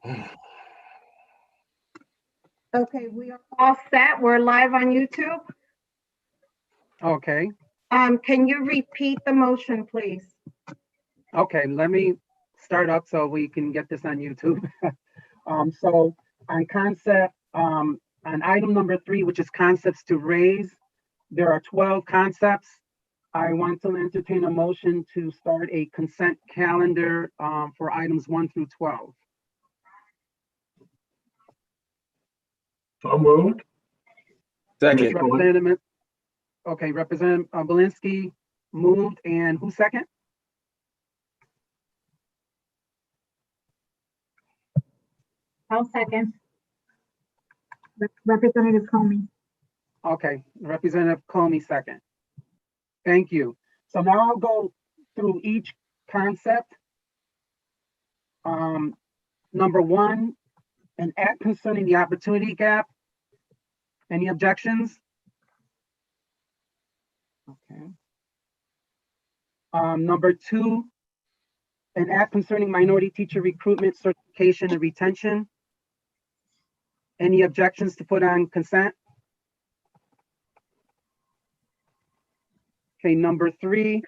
Okay, we are all set. We're live on YouTube. Okay, Can you repeat the motion, please? okay, let me start up so we can get this on YouTube. So on concept, on item number 3, which is concepts to raise, there are 12 concepts. I want to entertain a motion to start a consent calendar for items 1 through 12. So moved. Second. Representative, okay, Representative Belinsky moved, and who second? I'll second. Representative Comey. Okay, Representative Comey second. Thank you. So now I'll go through each concept. Number 1, an act concerning the opportunity gap. Any objections? Okay. Number 2, an act concerning minority teacher recruitment, certification, and retention. Any objections to put on consent? Okay, number 3,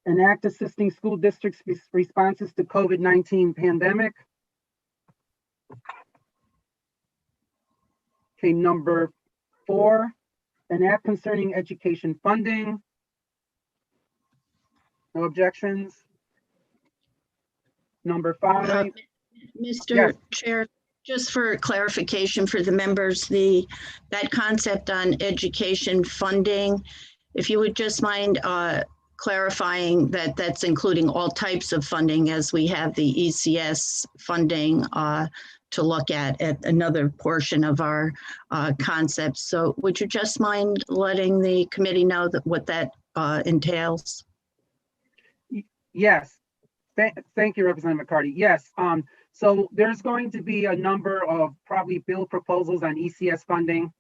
an act assisting school districts' responses to COVID-19 pandemic. Okay, number 4, an act concerning education funding. No objections. Number 5, Mr. Yes. Chair, just for clarification for the members, that concept on education funding, if you would just mind clarifying that that's including all types of funding, as we have the ECS funding to look at another portion of our concepts. So would you just mind letting the committee know that what that entails? yes. Thank you, Representative McCarty. Yes, so there's going to be a number of probably bill proposals on ECS funding.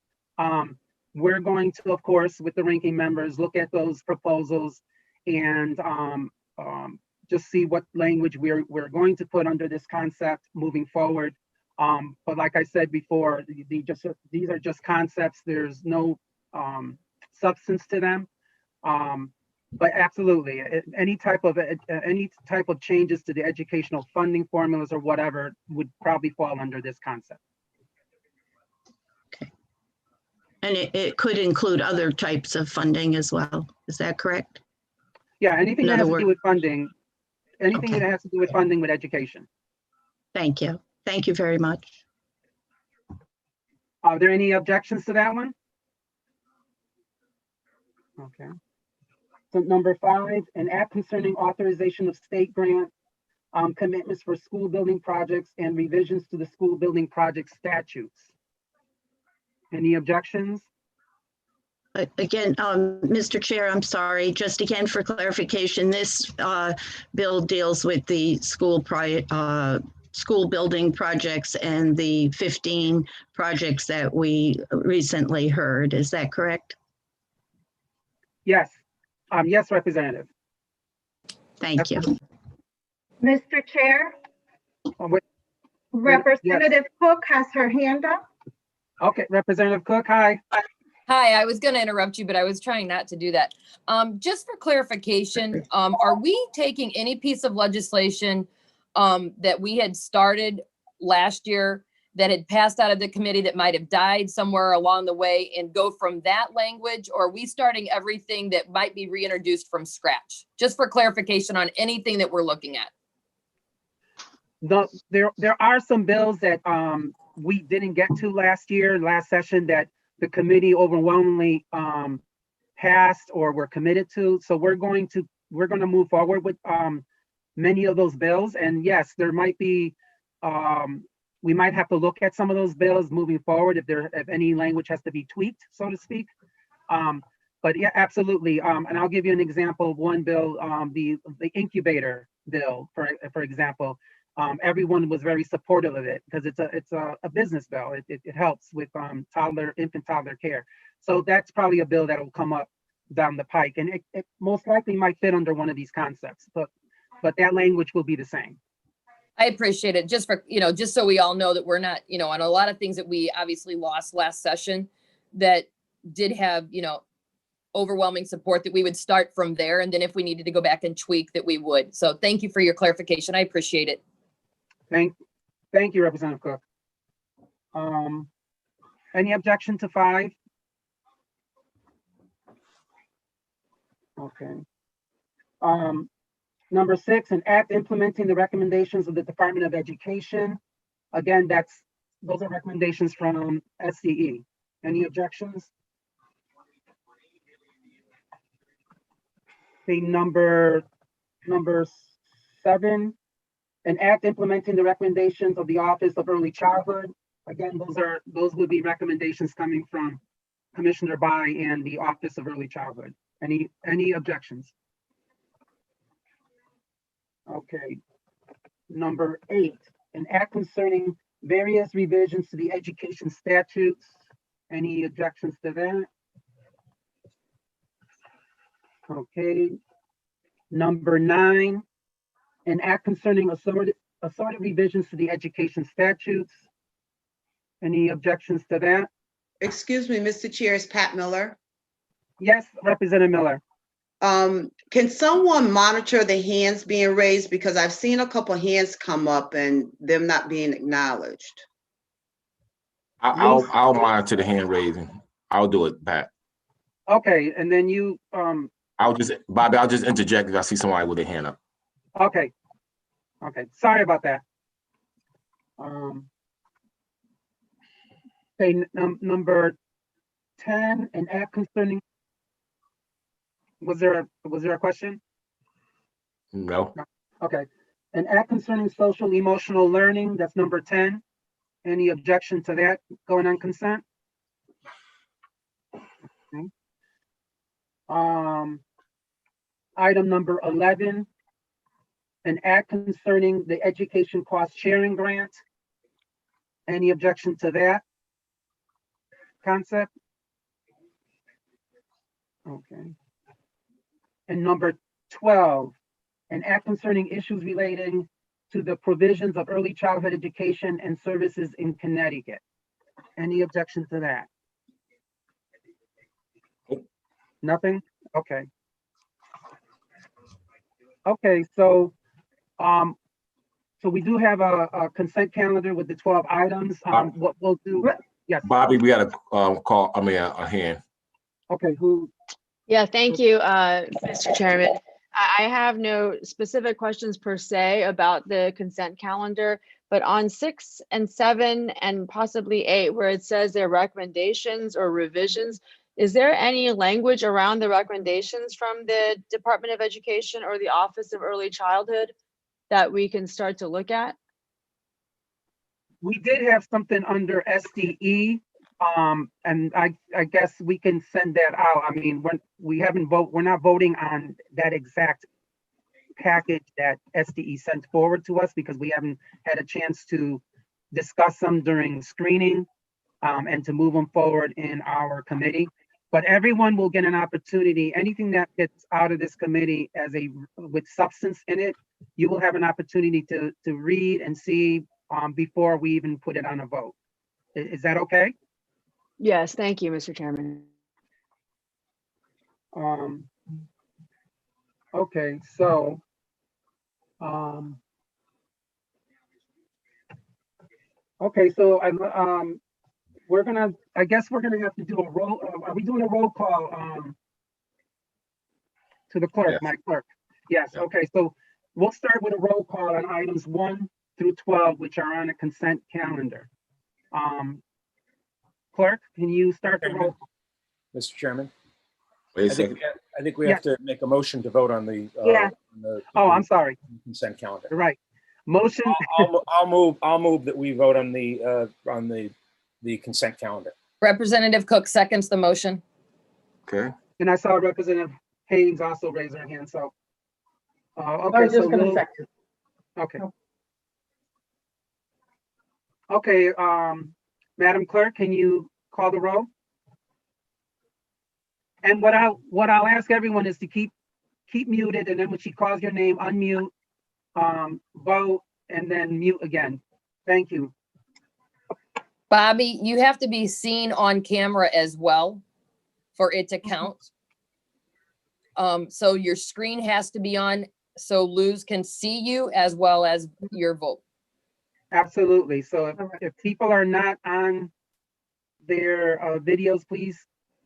We're going to, of course, with the ranking members, look at those proposals and just see what language we're going to put under this concept moving forward. But like I said before, these are just concepts. There's no substance to them. But absolutely, any type of changes to the educational funding formulas or whatever would probably fall under this concept. Okay. And it could include other types of funding as well. Is that correct? Yeah, anything In that other has to do words- with funding, anything Okay. that has to do with funding with education. Thank you. Thank you very much. Are there any objections to that one? Okay. So number 5, an act concerning authorization of state grant commitments for school building projects and revisions to the school building project statutes. Any objections? Again, Mr. Chair, I'm sorry, just again for clarification, this bill deals with the school building projects and the 15 projects that we recently heard. Is that correct? Yes. Yes, Representative. Thank you. Mr. Chair, Wait, Representative Cook has her hand up. okay, Representative Cook, hi. Hi, I was going to interrupt you, but I was trying not to do that. Just for clarification, are we taking any piece of legislation that we had started last year that had passed out of the committee that might have died somewhere along the way and go from that language? Or are we starting everything that might be reintroduced from scratch? Just for clarification on anything that we're looking at. There are some bills that we didn't get to last session that the committee overwhelmingly passed or were committed to. So we're going to move forward with many of those bills. And yes, there might be we might have to look at some of those bills moving forward if any language has to be tweaked, so to speak. But yeah, absolutely. And I'll give you an example of one bill, the incubator bill, for example. Everyone was very supportive of it because it's a business bill. It helps with infant toddler care. So that's probably a bill that will come up down the pike, and it most likely might fit under one of these concepts, but that language will be the same. I appreciate it. Just for, just so we all know that we're not, on a lot of things that we obviously lost last session that did have, overwhelming support, that we would start from there. And then if we needed to go back and tweak, that we would. So thank you for your clarification. I appreciate it. Thank you, Representative Cook. Any objection to 5? Okay. Number 6, an act implementing the recommendations of the Department of Education. Again, those are recommendations from SCE. Any objections? Okay, number 7, an act implementing the recommendations of the Office of Early Childhood. Again, those would be recommendations coming from Commissioner Bai and the Office of Early Childhood. Any objections? Okay. Number 8, an act concerning various revisions to the education statutes. Any objections to that? Okay. Number 9, an act concerning assorted revisions to the education statutes. Any objections to that? Excuse me, Mr. Chair, it's Pat Miller. Yes, Representative Miller. Can someone monitor the hands being raised? Because I've seen a couple hands come up and them not being acknowledged. I'll monitor the hand raising. I'll do it, Pat. Okay, and then you, Bobby, I'll just interject if I see somebody with a hand up. okay. Sorry about that. Okay, number 10, an act concerning, was there a question? No. Okay, an act concerning social emotional learning, that's number 10. Any objection to that going on consent? Okay. Item number 11, an act concerning the education cost sharing grant. Any objection to that concept? Okay. And number 12, an act concerning issues relating to the provisions of early childhood education and services in Connecticut. Any objection to that? Nothing? Okay. Okay, so we do have a consent calendar with the 12 items. What we'll do, yes. Bobby, we got a hand. Okay, who? Yeah, thank you, Mr. Chairman. I have no specific questions per se about the consent calendar, but on 6 and 7 and possibly 8, where it says their recommendations or revisions, is there any language around the recommendations from the Department of Education or the Office of Early Childhood that we can start to look at? We did have something under SDE, and I guess we can send that out. I mean, we're not voting on that exact package that SDE sent forward to us because we haven't had a chance to discuss them during screening and to move them forward in our committee. But everyone will get an opportunity. Anything that gets out of this committee with substance in it, you will have an opportunity to read and see before we even put it on a vote. Is that okay? Yes, thank you, Mr. Chairman. Okay, so I guess we're gonna have to do a roll. Are we doing a roll call to the clerk, Yes. my clerk? Yes. Yeah. Okay, so we'll start with a roll call on items 1 through 12, which are on a consent calendar. Clerk, can you start the roll? Mr. Chairman, Wait a I think, second. I think we have to make a motion to vote on the, Yeah. on the Oh, I'm sorry. consent calendar. You're right. Motion, I'll move that we vote on the consent calendar. Representative Cook seconds the motion. Okay. and I saw Representative Haynes also raise her hand, so. I Okay, was so just gonna we'll, second. okay. Okay, Madam Clerk, can you call the roll? And what I'll ask everyone is to keep muted, and then when she calls your name, unmute, vote, and then mute again. Thank you. Bobby, you have to be seen on camera as well for it to count. So your screen has to be on so Luz can see you as well as your vote. Absolutely. So if people are not on their videos, please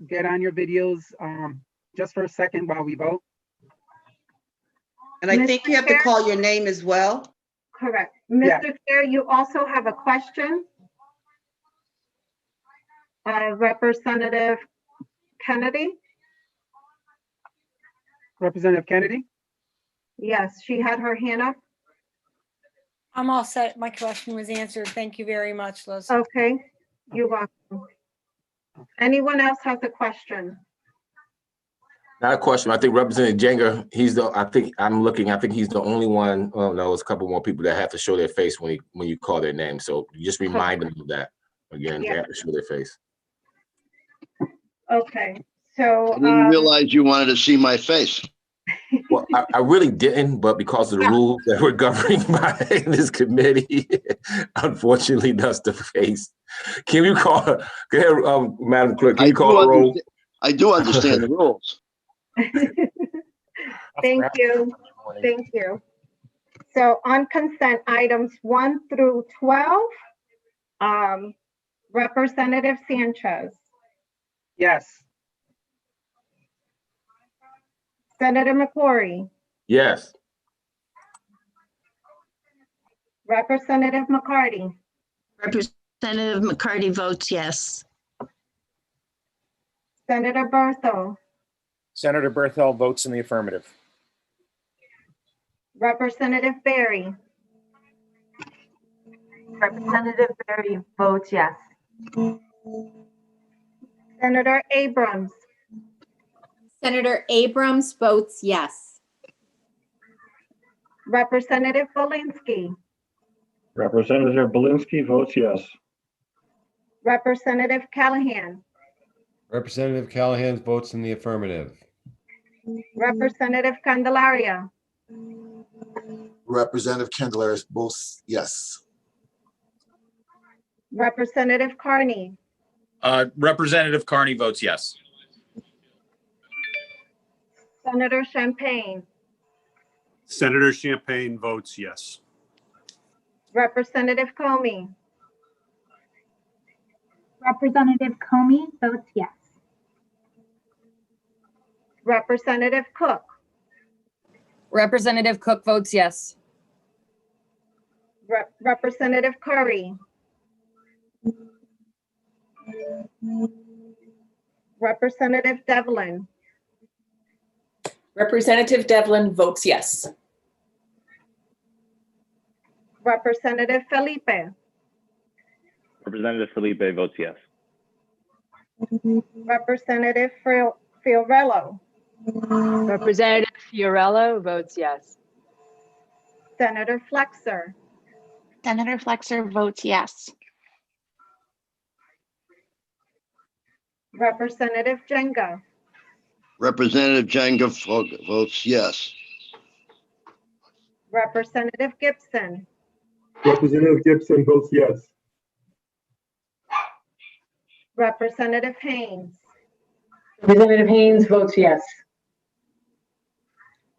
get on your videos just for a second while we vote. And I think you have to Mr. Chair? call your name as well. Correct. Yeah. Mr. Chair, you also have a question. Representative Kennedy? Representative Kennedy? Yes, she had her hand up. I'm all set. My question was answered. Thank you very much, Liz. Okay, you're welcome. Anyone else has a question? Not a question. I think Representative Jenger, I think he's the only one. Oh, no, there's a couple more people that have to show their face when you call their name. So just remind them of that. Again, they have to show their face. Okay, so, I didn't realize you wanted to see my face. Well, I really didn't, but because of the rules that we're governing by this committee, unfortunately, that's the face. Can you call, go ahead, Madam Clerk, can you call the roll? I do understand the rules. thank you, thank you. So on consent items 1 through 12, Representative Sanchez, Yes. Senator McCrory, Yes. Representative McCarty, Representative McCarty votes yes. Senator Berthold, Senator Berthel votes in the affirmative. Representative Berry, Representative Berry votes yes. Senator Abrams, Senator Abrams votes yes. Representative Belinsky, Representative Belinsky votes yes. Representative Callahan, Representative Callahan votes in the affirmative. Representative Candelaria, Representative Candelaria votes yes. Representative Carney, Representative Carney votes yes. Senator Champagne, Senator Champagne votes yes. Representative Comey, Representative Comey votes yes. Representative Cook, Representative Cook votes yes. Representative Curry, Representative Devlin, Representative Devlin votes yes. Representative Felipe, Representative Felipe votes yes. Representative Fiorello, Representative Fiorello votes yes. Senator Flexer, Senator Flexer votes yes. Representative Jenga, Representative Jenga votes yes. Representative Gibson, Representative Gibson votes yes. Representative Haynes, Representative Haynes votes yes.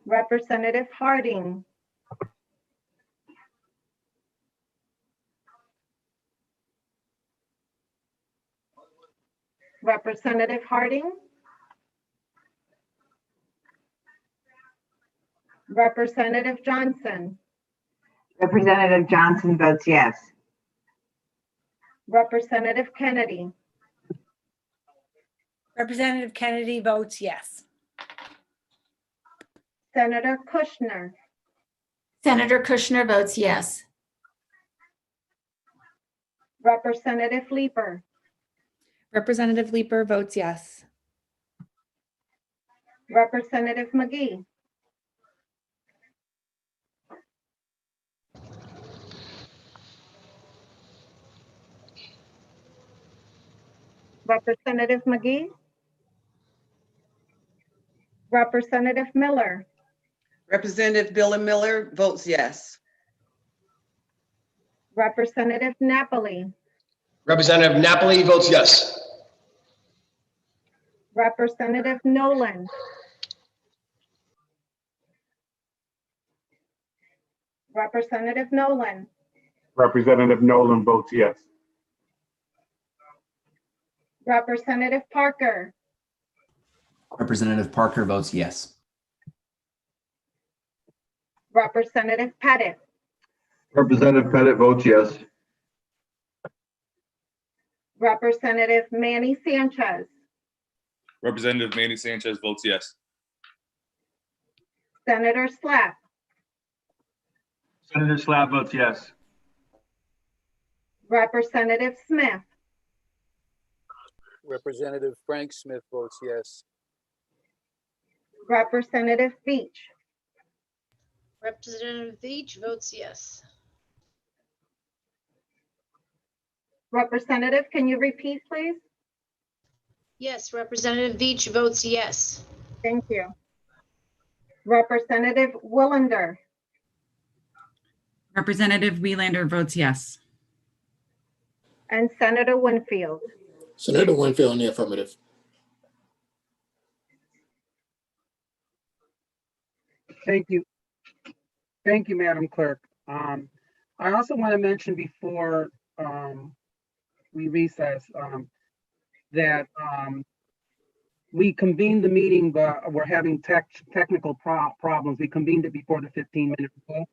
Representative Harding, Representative Harding, Representative Johnson, Representative Johnson votes yes. Representative Kennedy, Representative Kennedy votes yes. Senator Kushner, Senator Kushner votes yes. Representative Leeper, Representative Leeper votes yes. Representative McGee, Representative McGee, Representative Miller, Representative Billy Miller votes yes. Representative Napoli, Representative Napoli votes yes. Representative Nolan, Representative Nolan, Representative Nolan votes yes. Representative Parker, Representative Parker votes yes. Representative Pettit, Representative Pettit votes yes. Representative Manny Sanchez, Representative Manny Sanchez votes yes. Senator Slack, Senator Slav votes yes. Representative Smith, Representative Frank Smith votes yes. Representative Beach, Representative Veach votes yes. Representative, can you repeat, please? Yes, Representative Veach votes yes. Thank you. Representative Willander, Representative Welander votes yes. and Senator Winfield. Senator Winfield in the affirmative. Thank you. Thank you, Madam Clerk. I also want to mention before we recess that we convened the meeting, but we're having technical problems. We convened it before the 15-minute rule.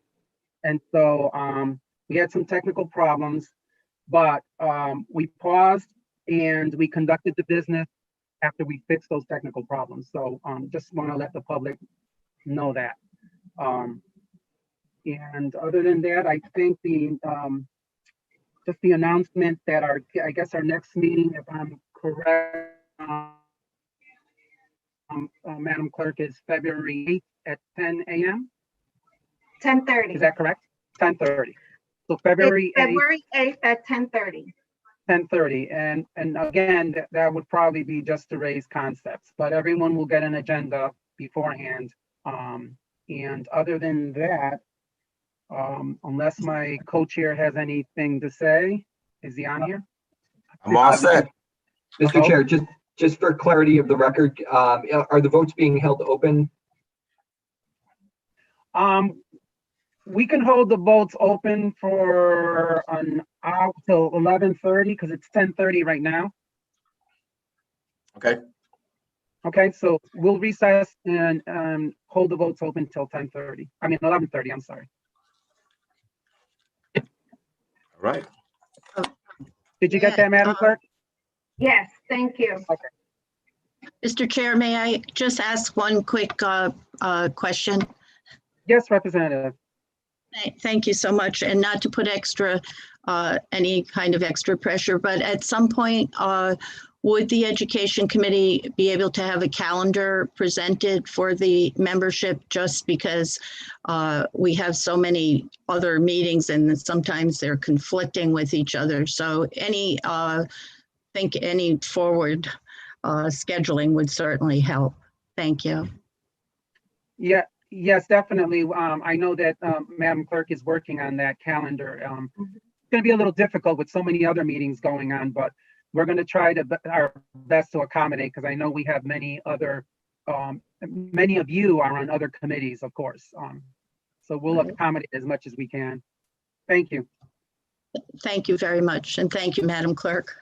And so we had some technical problems, but we paused and we conducted the business after we fixed those technical problems. So just want to let the public know that. And other than that, I think the just the announcement that I guess our next meeting, if I'm correct, Madam Clerk, is February 8th at 10 a.m. 10:30. Is that correct? 10:30. So February 8th. February 8th at 10:30. 10:30, and again, that would probably be just to raise concepts, but everyone will get an agenda beforehand. And other than that, unless my co-chair has anything to say, is he on here? I'm all set. Mr. Chair, just for clarity of the record, are the votes being held open? We can hold the votes open for an hour till 11:30 because it's 10:30 right now. Okay. Okay, so we'll recess and hold the votes open till 10:30. I mean 11:30. I'm sorry. All right. Did you get that, Madam Clerk? Yes, thank you. Okay. Mr. Chair, may I just ask one quick question? Yes, Representative. Thank you so much, and not to put any kind of extra pressure, but at some point, would the Education Committee be able to have a calendar presented for the membership, just because we have so many other meetings and sometimes they're conflicting with each other? So any forward scheduling would certainly help. Thank you. Yeah. Yes, definitely. I know that Madam Clerk is working on that calendar. It's going to be a little difficult with so many other meetings going on, but we're going to try our best to accommodate, because I know we have many of you are on other committees, of course. So we'll accommodate as much as we can. Thank you. Thank you very much, and thank you, Madam Clerk.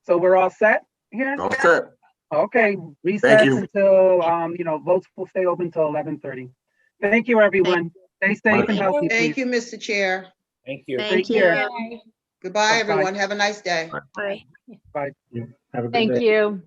So we're all set here? All set. Okay, recess until, votes will stay open until 11:30. Thank you, everyone. Stay safe and healthy, Thank please. you, Mr. Chair. Thank you. Thank Take care. you. Goodbye, Bye-bye. everyone. Have a nice day. Bye. Bye. Have a good Thank day. you.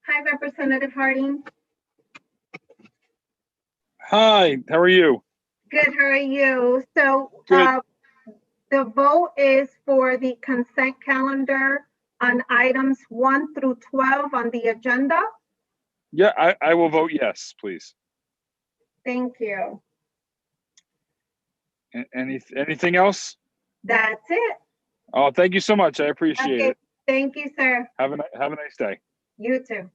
Hi, Representative Harding. Hi, how are you? Good, how are you? So Good. the vote is for the consent calendar on items 1 through 12 on the agenda. Yeah, I will vote yes, please. Thank you. Anything else? That's it. Oh, thank you so much. I appreciate Okay, it. thank you, sir. Have a nice day. You too.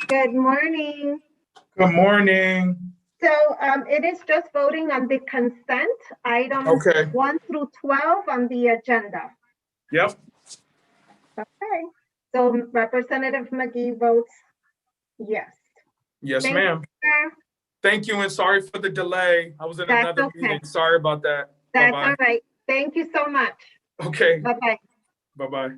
Good morning. Good morning. So it is just voting on the consent items Okay. 1 through 12 on the agenda. Yep. Okay. So Representative McGee votes yes. Yes, Thank ma'am. you, sir. Thank you and sorry for the delay. I was in That's another okay. meeting. Sorry about that. That's Bye-bye. all right. Thank you so much. Okay. Bye-bye. Bye-bye.